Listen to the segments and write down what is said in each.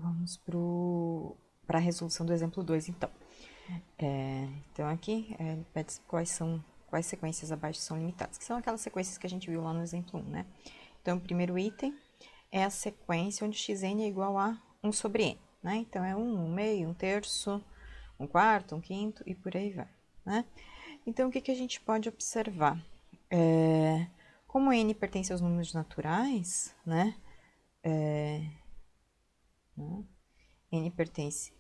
Vamos para a resolução do exemplo 2, então. Então, aqui, ele pede quais sequências abaixo são limitadas, que são aquelas sequências que a gente viu lá no exemplo 1, né? Então, o primeiro item é a sequência onde xn é igual a 1 sobre n, né? Então, é 1, 1 meio, 1 terço, 1 quarto, 1 quinto e por aí vai, né? Então, o que a gente pode observar? Como n pertence aos números naturais, né? N pertence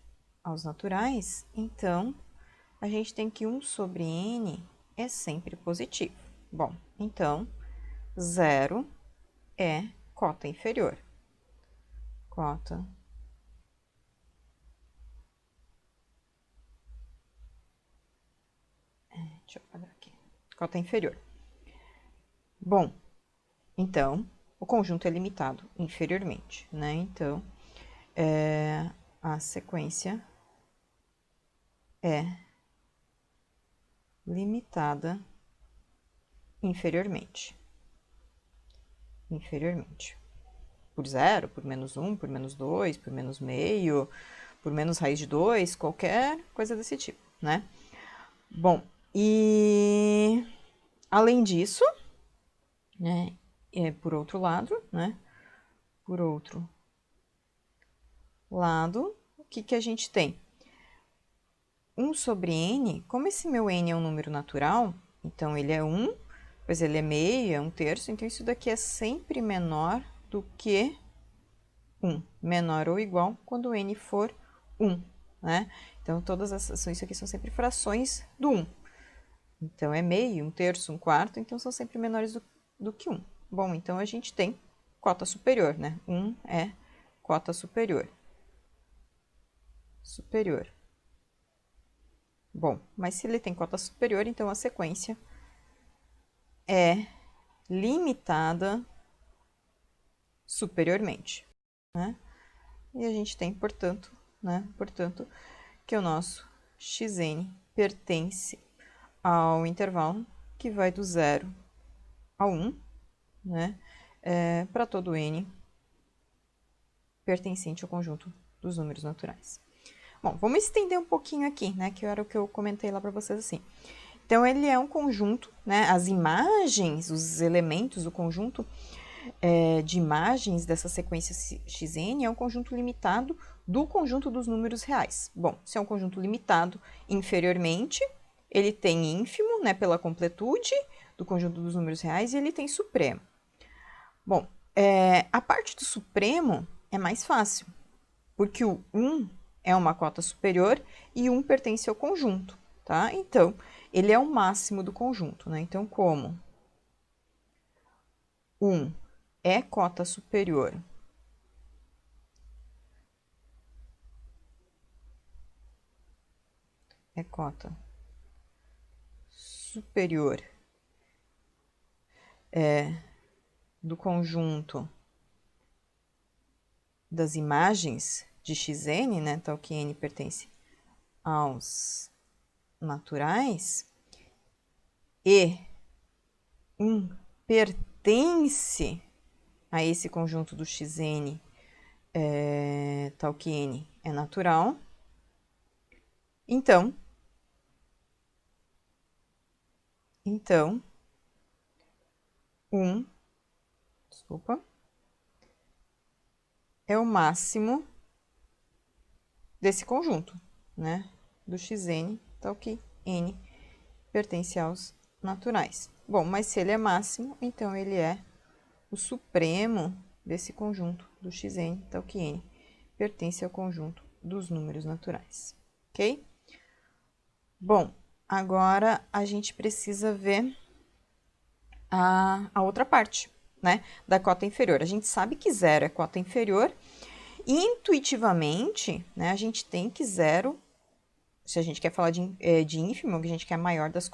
aos naturais, então, a gente tem que 1 sobre n é sempre positivo. Bom, então, 0 é cota inferior. Cota deixa eu apagar aqui. Cota inferior. Bom, então, o conjunto é limitado inferiormente, né? Então, a sequência é limitada inferiormente. Inferiormente. Por 0, por menos 1, por menos 2, por menos meio, por menos raiz de 2, qualquer coisa desse tipo, né? Bom, e além disso, né, por outro lado, né? Por outro lado, o que a gente tem? 1 sobre n, como esse meu n é um número natural, então ele é 1, pois ele é meio, é 1 terço, então isso daqui é sempre menor do que 1, menor ou igual quando n for 1, né? Então, isso aqui são sempre frações do 1. Então, é meio, 1 terço, 1 quarto, então são sempre menores do que 1. Bom, então a gente tem cota superior, né? 1 é cota superior. Superior. Bom, mas se ele tem cota superior, então a sequência é limitada superiormente, né? E a gente tem, portanto, que o nosso xn pertence ao intervalo que vai do 0 ao 1, né? Para todo n pertencente ao conjunto dos números naturais. Bom, vamos estender um pouquinho aqui, né? Que era o que eu comentei lá para vocês assim. Então, ele é um conjunto, né? As imagens, os elementos do conjunto de imagens dessa sequência xn é um conjunto limitado do conjunto dos números reais. Bom, se é um conjunto limitado inferiormente, ele tem ínfimo, né, pela completude do conjunto dos números reais, e ele tem supremo. Bom, a parte do supremo é mais fácil, porque o 1 é uma cota superior e 1 pertence ao conjunto, tá? Então, ele é o máximo do conjunto, né? Então, como 1 é cota superior superior do conjunto das imagens de xn, né, tal que n pertence aos naturais, e 1 pertence a esse conjunto do xn, tal que n é natural, então, 1, é o máximo desse conjunto, né? Do xn, tal que n pertence aos naturais. Bom, mas se ele é máximo, então ele é o supremo desse conjunto do xn, tal que n pertence ao conjunto dos números naturais, ok? Bom, agora a gente precisa ver a outra parte, né, da cota inferior. A gente sabe que 0 é cota inferior, e intuitivamente, né, a gente tem que 0, se a gente quer falar de ínfimo, que a gente quer a maior das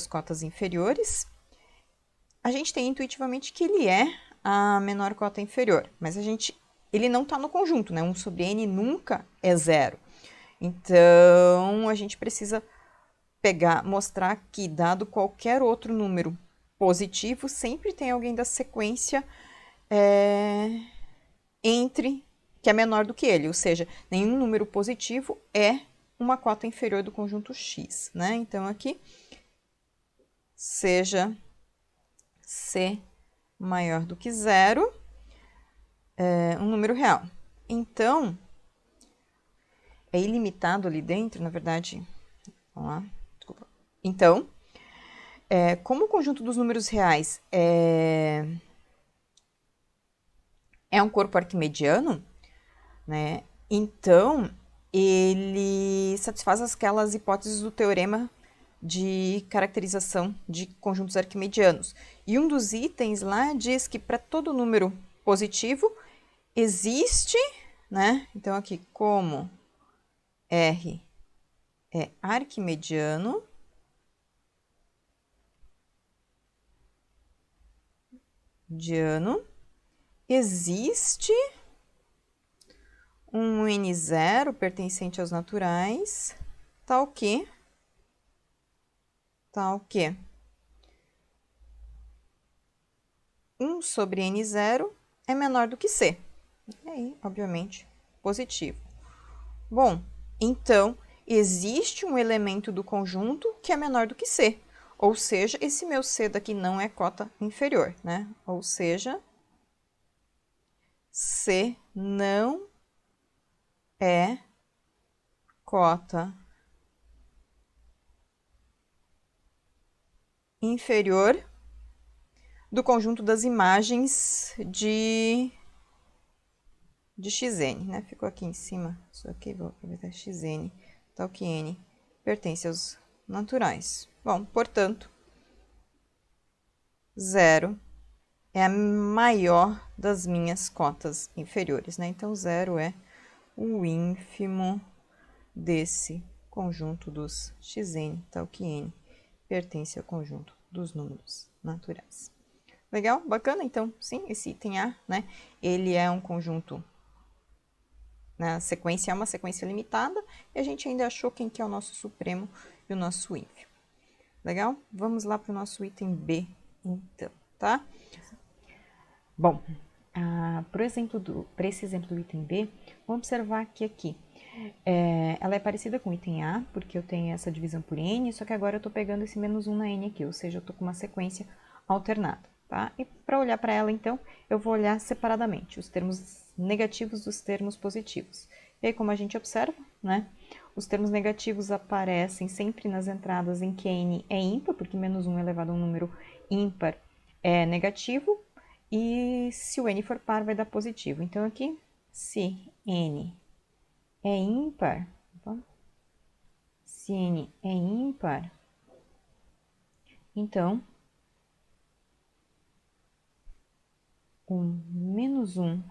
cotas inferiores, a gente tem intuitivamente que ele é a menor cota inferior, mas ele não está no conjunto, né? 1 sobre n nunca é 0. Então, a gente precisa mostrar que, dado qualquer outro número positivo, sempre tem alguém da sequência que é menor do que ele, ou seja, nenhum número positivo é uma cota inferior do conjunto X, né? Então, aqui, seja C maior do que zero, um número real. Então, é ilimitado ali dentro, na verdade, vamos lá, desculpa. Então, como o conjunto dos números reais é um corpo arquimediano, né? Então, ele satisfaz aquelas hipóteses do teorema de caracterização de conjuntos arquimedianos. E um dos itens lá diz que para todo número positivo existe, né? Então, aqui, como R é arquimediano, existe um N0 pertencente aos naturais, tal que 1 sobre N0 é menor do que C. E aí, obviamente, positivo. Bom, então, existe um elemento do conjunto que é menor do que C. Ou seja, esse meu C daqui não é cota inferior, né? Ou seja, C não é cota inferior do conjunto das imagens de xn, né? Ficou aqui em cima, isso aqui, vou aproveitar xn, tal que n pertence aos naturais. Bom, portanto, 0 é a maior das minhas cotas inferiores, né? Então, 0 é o ínfimo desse conjunto dos xn, tal que n pertence ao conjunto dos números naturais. Legal? Bacana? Então, sim, esse item A, né? Ele é um conjunto, né? A sequência é uma sequência limitada e a gente ainda achou quem que é o nosso supremo e o nosso ínfimo. Legal? Vamos lá para o nosso item B, então, tá? Bom, para esse exemplo do item B, vamos observar que aqui ela é parecida com o item A, porque eu tenho essa divisão por N, só que agora eu estou pegando esse menos 1 na N aqui, ou seja, eu estou com uma sequência alternada, tá? E para olhar para ela, então, eu vou olhar separadamente os termos negativos dos termos positivos. E aí, como a gente observa, né, os termos negativos aparecem sempre nas entradas em que N é ímpar, porque menos 1 elevado a um número ímpar é negativo, e se o N for par, vai dar positivo. Então, aqui, se N é ímpar, se N é ímpar, então, o menos 1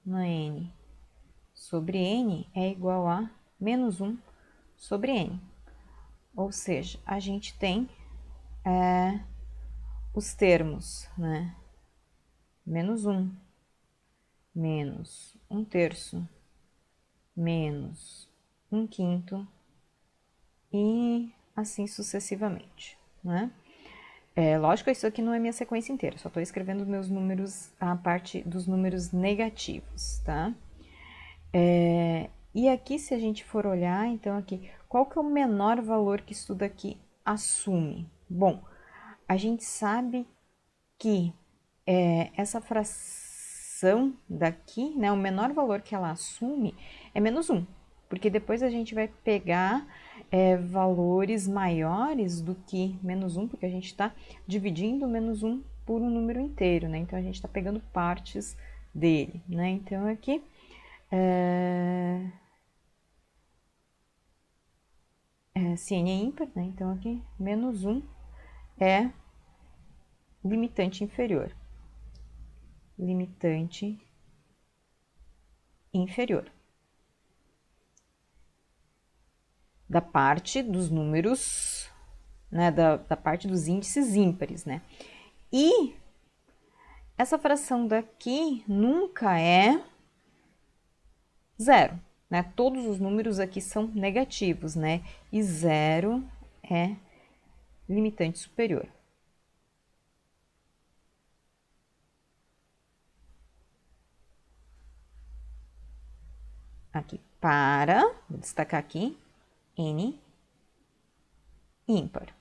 na N sobre N é igual a menos 1 sobre N. Ou seja, a gente tem os termos, né? Menos 1, menos 1/3, menos 1/5 e assim sucessivamente, né? Lógico, isso aqui não é minha sequência inteira, só estou escrevendo meus números, a parte dos números negativos, tá? E aqui, se a gente for olhar, então aqui, qual que é o menor valor que isso daqui assume? Bom, a gente sabe que essa fração daqui, né, o menor valor que ela assume é menos 1, porque depois a gente vai pegar valores maiores do que menos 1, porque a gente está dividindo menos 1 por um número inteiro, né? Então, a gente está pegando partes dele, né? Então, aqui, se n é ímpar, né? Então, aqui, menos 1 é limitante inferior. Limitante inferior. Da parte dos números, né, da parte dos índices ímpares, né? E essa fração daqui nunca é zero, né? Todos os números aqui são negativos, né? E 0 é limitante superior. aqui, para, vou destacar aqui, n ímpar,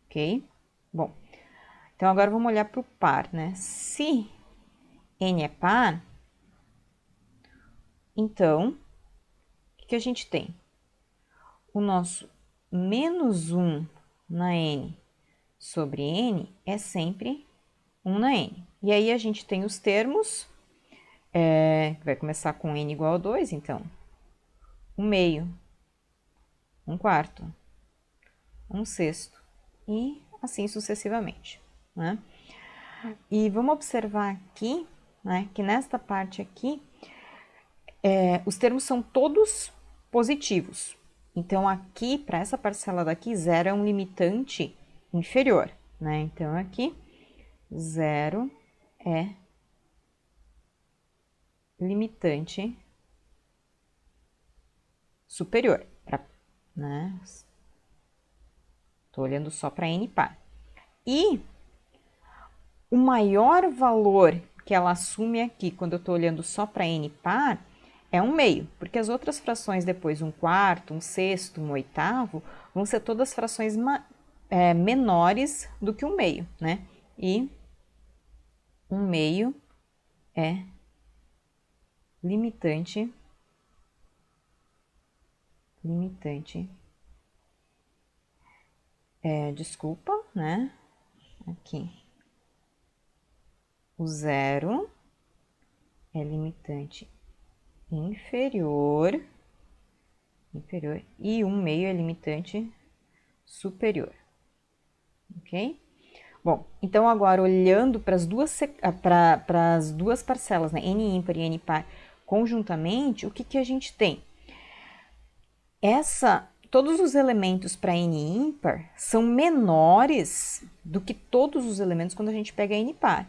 ok? Bom, então agora vamos olhar para o par, né? Se n é par, então, o que a gente tem? O nosso menos 1 na n sobre n é sempre 1 na n. E aí a gente tem os termos, vai começar com n igual a 2, então, 1 meio, 1 quarto, 1 sexto e assim sucessivamente, né? E vamos observar aqui, né, que nesta parte aqui, os termos são todos positivos. Então, aqui, para essa parcela daqui, 0 é um limitante inferior, né? Então, aqui, 0 é limitante superior, né? Estou olhando só para n par. E o maior valor que ela assume aqui, quando eu estou olhando só para n par, é 1 meio, porque as outras frações depois, 1 quarto, 1 sexto, 1 oitavo, vão ser todas frações menores do que 1 meio, né? E 1 meio é limitante, desculpa, né? Aqui, o 0 é limitante inferior e 1 meio é limitante superior, ok? Bom, então agora olhando para as duas parcelas, né, n ímpar e n par, conjuntamente, o que a gente tem? Todos os elementos para n ímpar são menores do que todos os elementos quando a gente pega n par.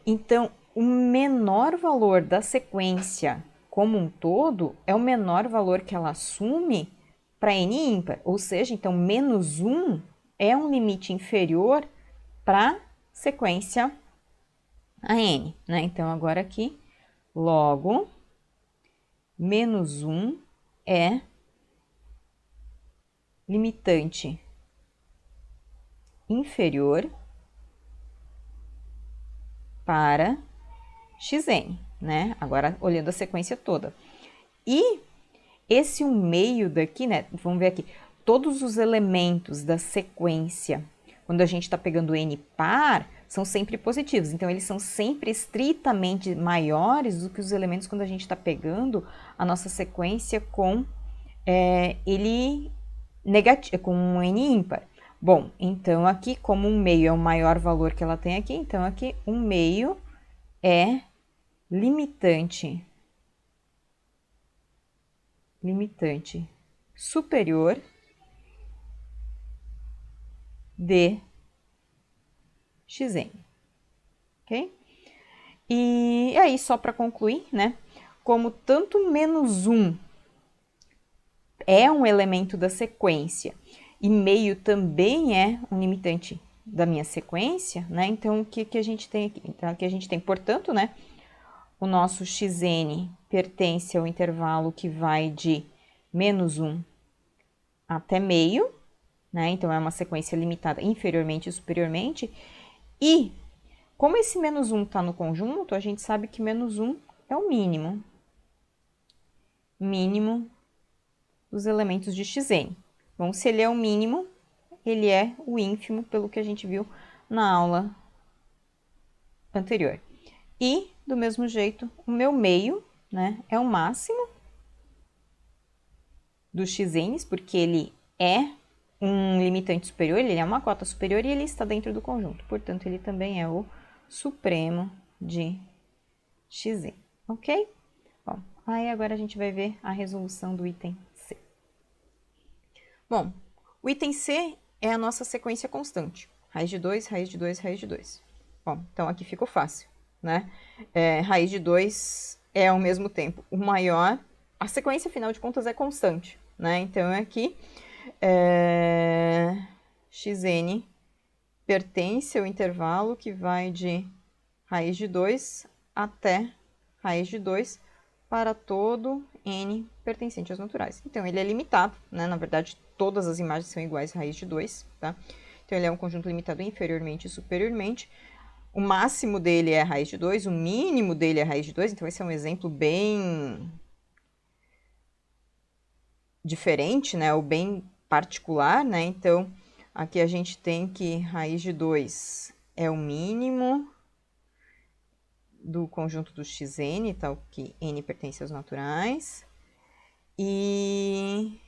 Então, o menor valor da sequência como um todo é o menor valor que ela assume para n ímpar, ou seja, então menos 1 é um limite inferior para a sequência a n, né? Então, agora aqui, logo, menos 1 é limitante inferior para xn, né? Agora, olhando a sequência toda. E esse 1 meio daqui, né? Vamos ver aqui. Todos os elementos da sequência, quando a gente está pegando n par, são sempre positivos. Então, eles são sempre estritamente maiores do que os elementos quando a gente está pegando a nossa sequência com com um n ímpar. Bom, então aqui, como 1 meio é o maior valor que ela tem aqui, então aqui 1 meio é limitante superior de xn, ok? E aí, só para concluir, né? Como tanto menos 1 é um elemento da sequência e meio também é um limitante da minha sequência, né? Então, o que a gente tem aqui? Então, aqui a gente tem, portanto, né? O nosso xn pertence ao intervalo que vai de menos 1 até meio, né? Então, é uma sequência limitada inferiormente e superiormente. E, como esse menos 1 está no conjunto, a gente sabe que menos 1 é o mínimo dos elementos de xn. Bom, se ele é o mínimo, ele é o ínfimo, pelo que a gente viu na aula anterior. E, do mesmo jeito, o meu meio, né, é o máximo dos xn's, porque ele é um limitante superior, ele é uma cota superior e ele está dentro do conjunto. Portanto, ele também é o supremo de xn, ok? Bom, aí agora a gente vai ver a resolução do item C. Bom, o item C é a nossa sequência constante. Raiz de 2, raiz de 2, raiz de 2. Bom, então aqui ficou fácil, né? Raiz de 2 é ao mesmo tempo o maior. A sequência, afinal de contas, é constante, né? Então, aqui, xn pertence ao intervalo que vai de raiz de 2 até raiz de 2 para todo n pertencente aos naturais. Então, ele é limitado, né? Na verdade, todas as imagens são iguais à raiz de 2, tá? Então, ele é um conjunto limitado inferiormente e superiormente. O máximo dele é a raiz de 2, o mínimo dele é a raiz de 2, então esse é um exemplo bem diferente, né? Ou bem particular, né? Então, aqui a gente tem que raiz de 2 é o mínimo do conjunto do xn, tal que n pertence aos naturais. E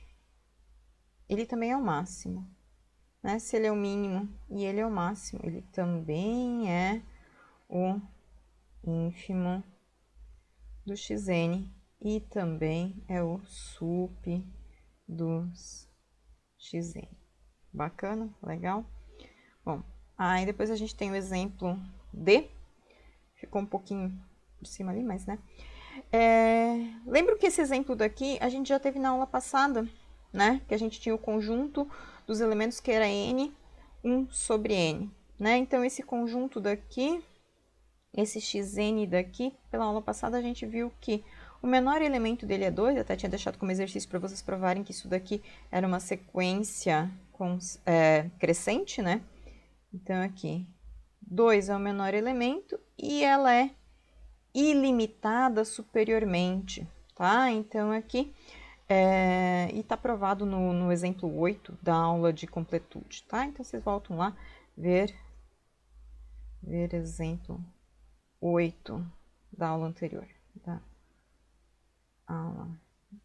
ele também é o máximo, né? Se ele é o mínimo e ele é o máximo, ele também é o ínfimo do xn e também é o sup dos xn. Bacana? Legal? Bom, aí depois a gente tem o exemplo D. Ficou um pouquinho por cima ali, mas né? Lembro que esse exemplo daqui a gente já teve na aula passada, né? Que a gente tinha o conjunto dos elementos que era n, 1 sobre n, né? Então, esse conjunto daqui, esse xn daqui, pela aula passada a gente viu que o menor elemento dele é 2, até tinha deixado como exercício para vocês provarem que isso daqui era uma sequência crescente, né? Então, aqui, 2 é o menor elemento e ela é ilimitada superiormente, tá? Então, aqui, e está provado no exemplo 8 da aula de completude, tá? Então, vocês voltam lá, ver exemplo 8 da aula anterior, da aula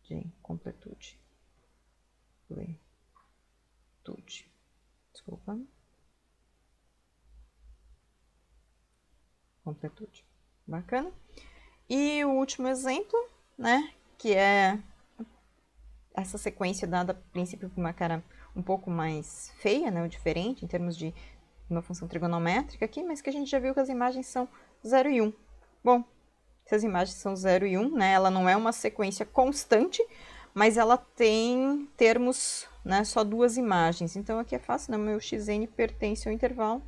de completude. Desculpa. Completude. Bacana? E o último exemplo, né, que é essa sequência dada a princípio por uma cara um pouco mais feia, né, ou diferente, em termos de uma função trigonométrica aqui, mas que a gente já viu que as imagens são 0 e 1. Bom, se as imagens são 0 e 1, né, ela não é uma sequência constante, mas ela tem termos, né, só duas imagens. Então, aqui é fácil, né, meu xn pertence ao intervalo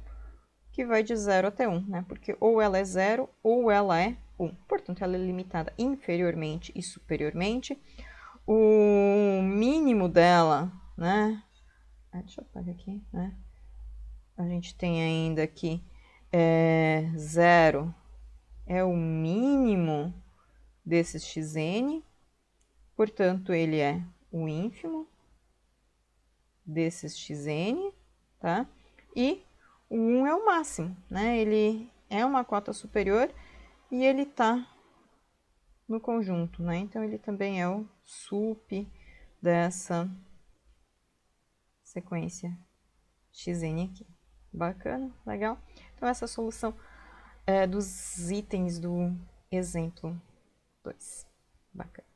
que vai de 0 até 1, né, porque ou ela é 0 ou ela é 1. Portanto, ela é limitada inferiormente e superiormente. O mínimo dela, né, deixa eu apagar aqui, né, a gente tem ainda aqui 0 é o mínimo desses xn, portanto, ele é o ínfimo desses xn, tá? E o 1 é o máximo, né? Ele é uma cota superior e ele está no conjunto, né? Então, ele também é o sup dessa sequência xn aqui. Bacana? Legal? Então, essa é a solução dos itens do exemplo 2. Bacana.